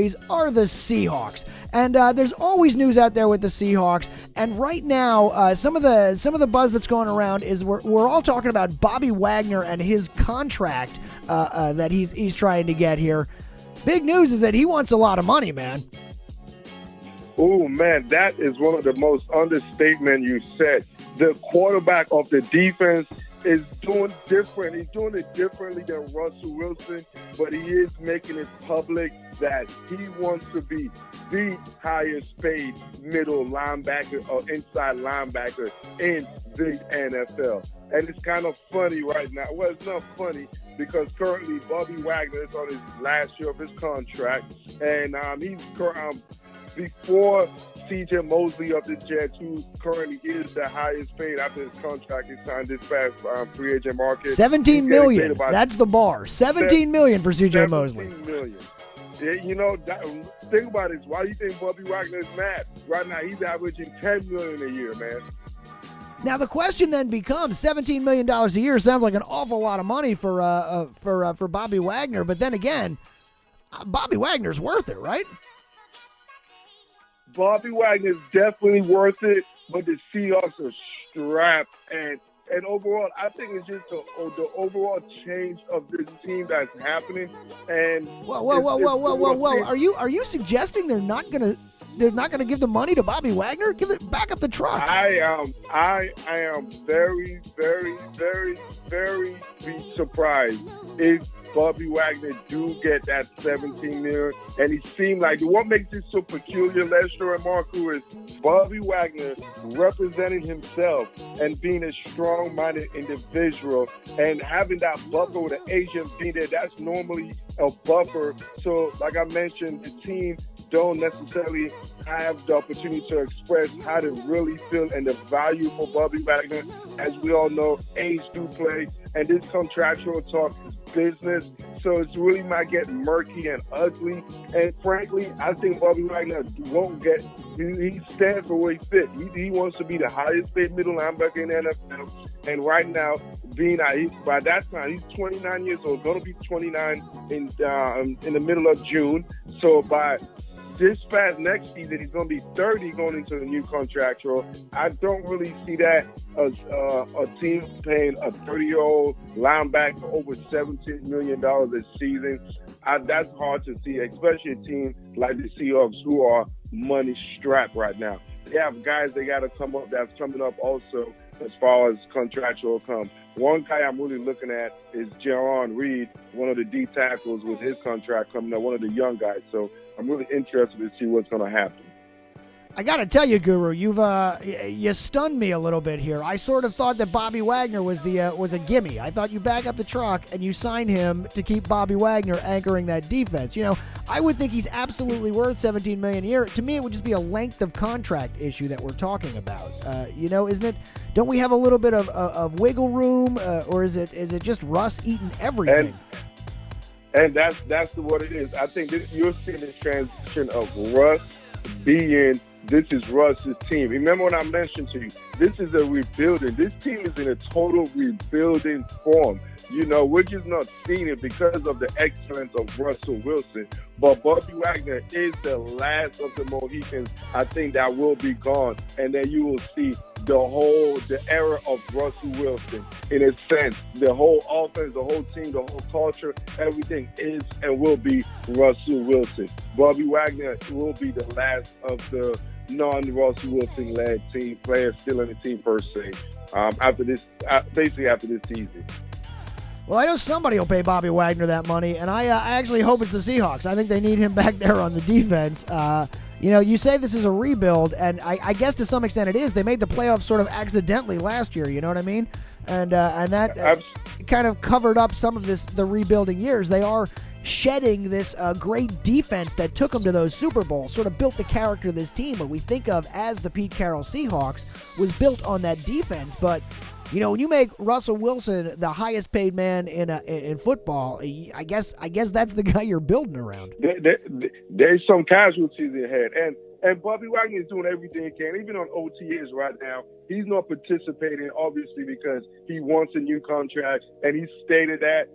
always, are the Seahawks. And there's always news out there with the Seahawks. And right now, some of the buzz that's going around is we're all talking about Bobby Wagner and his contract that he's trying to get here. Big news is that he wants a lot of money, man. Oh, man, that is one of the most understatement you said. The quarterback of the defense is doing different. He's doing it differently than Russell Wilson, but he is making it public that he wants to be the highest paid middle linebacker or inside linebacker in the NFL. And it's kind of funny right now. Well, it's not funny because currently Bobby Wagner is on his last year of his contract, and he's before C.J. Mosley of the Jets, who currently is the highest paid after his contract is signed this past free agent market. $17 million. That's the bar. $17 million for C.J. Mosley. $17 million. Yeah, you know, think about it. Why do you think Bobby Wagner is mad? Right now, he's averaging $10 million a year, man. Now the question then becomes: $17 million a year sounds like an awful lot of money for Bobby Wagner. But then again, Bobby Wagner's worth it, right? Bobby Wagner is definitely worth it, but the Seahawks are strapped, and overall, I think it's just the overall change of this team that's happening. And whoa! Are you suggesting they're not gonna give the money to Bobby Wagner? Give it back up the truck. I am very, very, very, very surprised if Bobby Wagner do get that $17 million. And he seemed like what makes it so peculiar, Lestro and Marku, is Bobby Wagner representing himself and being a strong-minded individual and having that buffer with an agent being there. That's normally a buffer. So, like I mentioned, the team don't necessarily have the opportunity to express how they really feel and the value for Bobby Wagner. As we all know, age do play, and this contractual talk is business, so it's really might get murky and ugly. And frankly, I think Bobby Wagner won't get. He stands for where he fits. He wants to be the highest paid middle linebacker in the NFL. And right now, by that time, he's 29 years old, going to be 29 in the middle of June. So by this past next season, he's going to be 30 going into the new contractual. I don't really see that as a team paying a 30-year-old linebacker over $17 million this season. That's hard to see, especially a team like the Seahawks who are money strapped right now. They have guys they got to come up that's coming up also as far as contractual come. One guy I'm really looking at is Jaron Reed, one of the D tackles with his contract coming up, one of the young guys. So I'm really interested to see what's going to happen. I got to tell you, Guru, you stunned me a little bit here. I sort of thought that Bobby Wagner was a gimme. I thought you back up the truck and you sign him to keep Bobby Wagner anchoring that defense. You know, I would think he's absolutely worth $17 million a year. To me, it would just be a length of contract issue that we're talking about. Isn't it? Don't we have a little bit of wiggle room, or is it just Russ eating everything? And that's what it is. I think you're seeing this transition of Russ being. This is Russ's team. Remember when I mentioned to you, this is a rebuilding. This team is in a total rebuilding form. You know, we're just not seeing it because of the excellence of Russell Wilson. But Bobby Wagner is the last of the Mohicans, I think, that will be gone. And then you will see the era of Russell Wilson. In a sense, the whole offense, the whole team, the whole culture, everything is and will be Russell Wilson. Bobby Wagner will be the last of the non-Russell Wilson-led team players still in the team per se. After this season. Well, I know somebody will pay Bobby Wagner that money, and I actually hope it's the Seahawks. I think they need him back there on the defense. You say this is a rebuild, and I guess to some extent it is. They made the playoffs sort of accidentally last year, you know what I mean? And that kind of covered up some of the rebuilding years. They are shedding this great defense that took them to those Super Bowls, sort of built the character of this team, what we think of as the Pete Carroll Seahawks, was built on that defense. But you know, when you make Russell Wilson the highest paid man in football, I guess that's the guy you're building around. There's some casualties ahead, and Bobby Wagner is doing everything he can, even on OTAs right now. He's not participating, obviously, because he wants a new contract, and he stated that.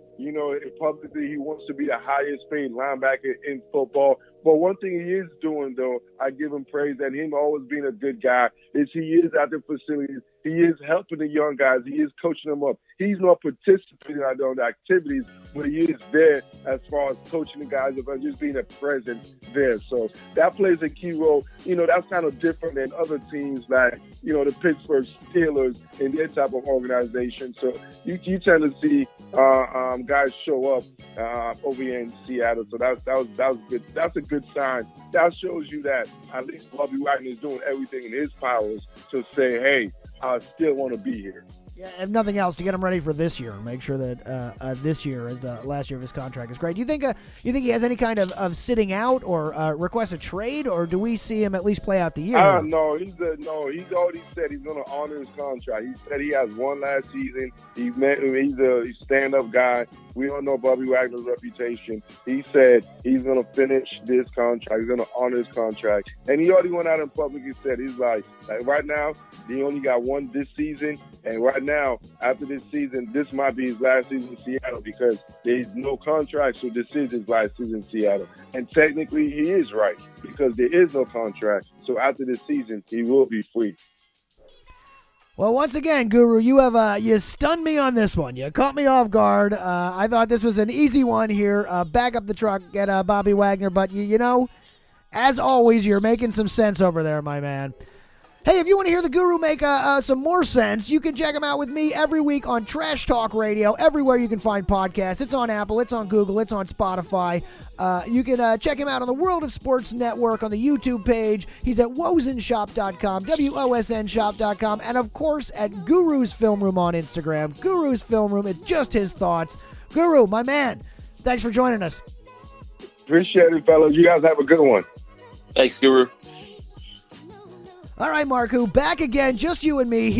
publicly he wants to be the highest paid linebacker in football. But one thing he is doing, though, I give him praise, and him always being a good guy, is he is at the facilities. He is helping the young guys. He is coaching them up. He's not participating on the activities, but he is there as far as coaching the guys up and just being a presence there. So that plays a key role. That's kind of different than other teams like, the Pittsburgh Steelers and their type of organization. So you tend to see guys show up over here in Seattle. So that was good. That's a good sign. That shows you that at least Bobby Wagner is doing everything in his powers to say, hey, I still want to be here. Yeah, if nothing else, to get him ready for this year, make sure that this year is the last year of his contract is great. Do you think he has any kind of sitting out or request a trade, or do we see him at least play out the year? No, he's already said he's going to honor his contract. He said he has one last season. He's a stand-up guy. We don't know Bobby Wagner's reputation. He said he's going to finish this contract. He's going to honor his contract. And he already went out in public and said, he's like right now, he only got one this season. And right now, after this season, this might be his last season in Seattle because there's no contract. So this is his last season in Seattle. And technically, he is right because there is no contract. So after this season, he will be free. Well, once again, Guru, you stunned me on this one. You caught me off guard. I thought this was an easy one here. Back up the truck, get Bobby Wagner. But, as always, you're making some sense over there, my man. Hey, if you want to hear the Guru make some more sense, you can check him out with me every week on Trash Talk Radio, everywhere you can find podcasts. It's on Apple, it's on Google, it's on Spotify. You can check him out on the World of Sports Network on the YouTube page. He's at WOSNshop.com, WOSNshop.com, and, of course, at Guru's Film Room on Instagram. Guru's Film Room, it's just his thoughts. Guru, my man, thanks for joining us. Appreciate it, fellas. You guys have a good one. Thanks, Guru. All right, Marku, back again, just you and me here.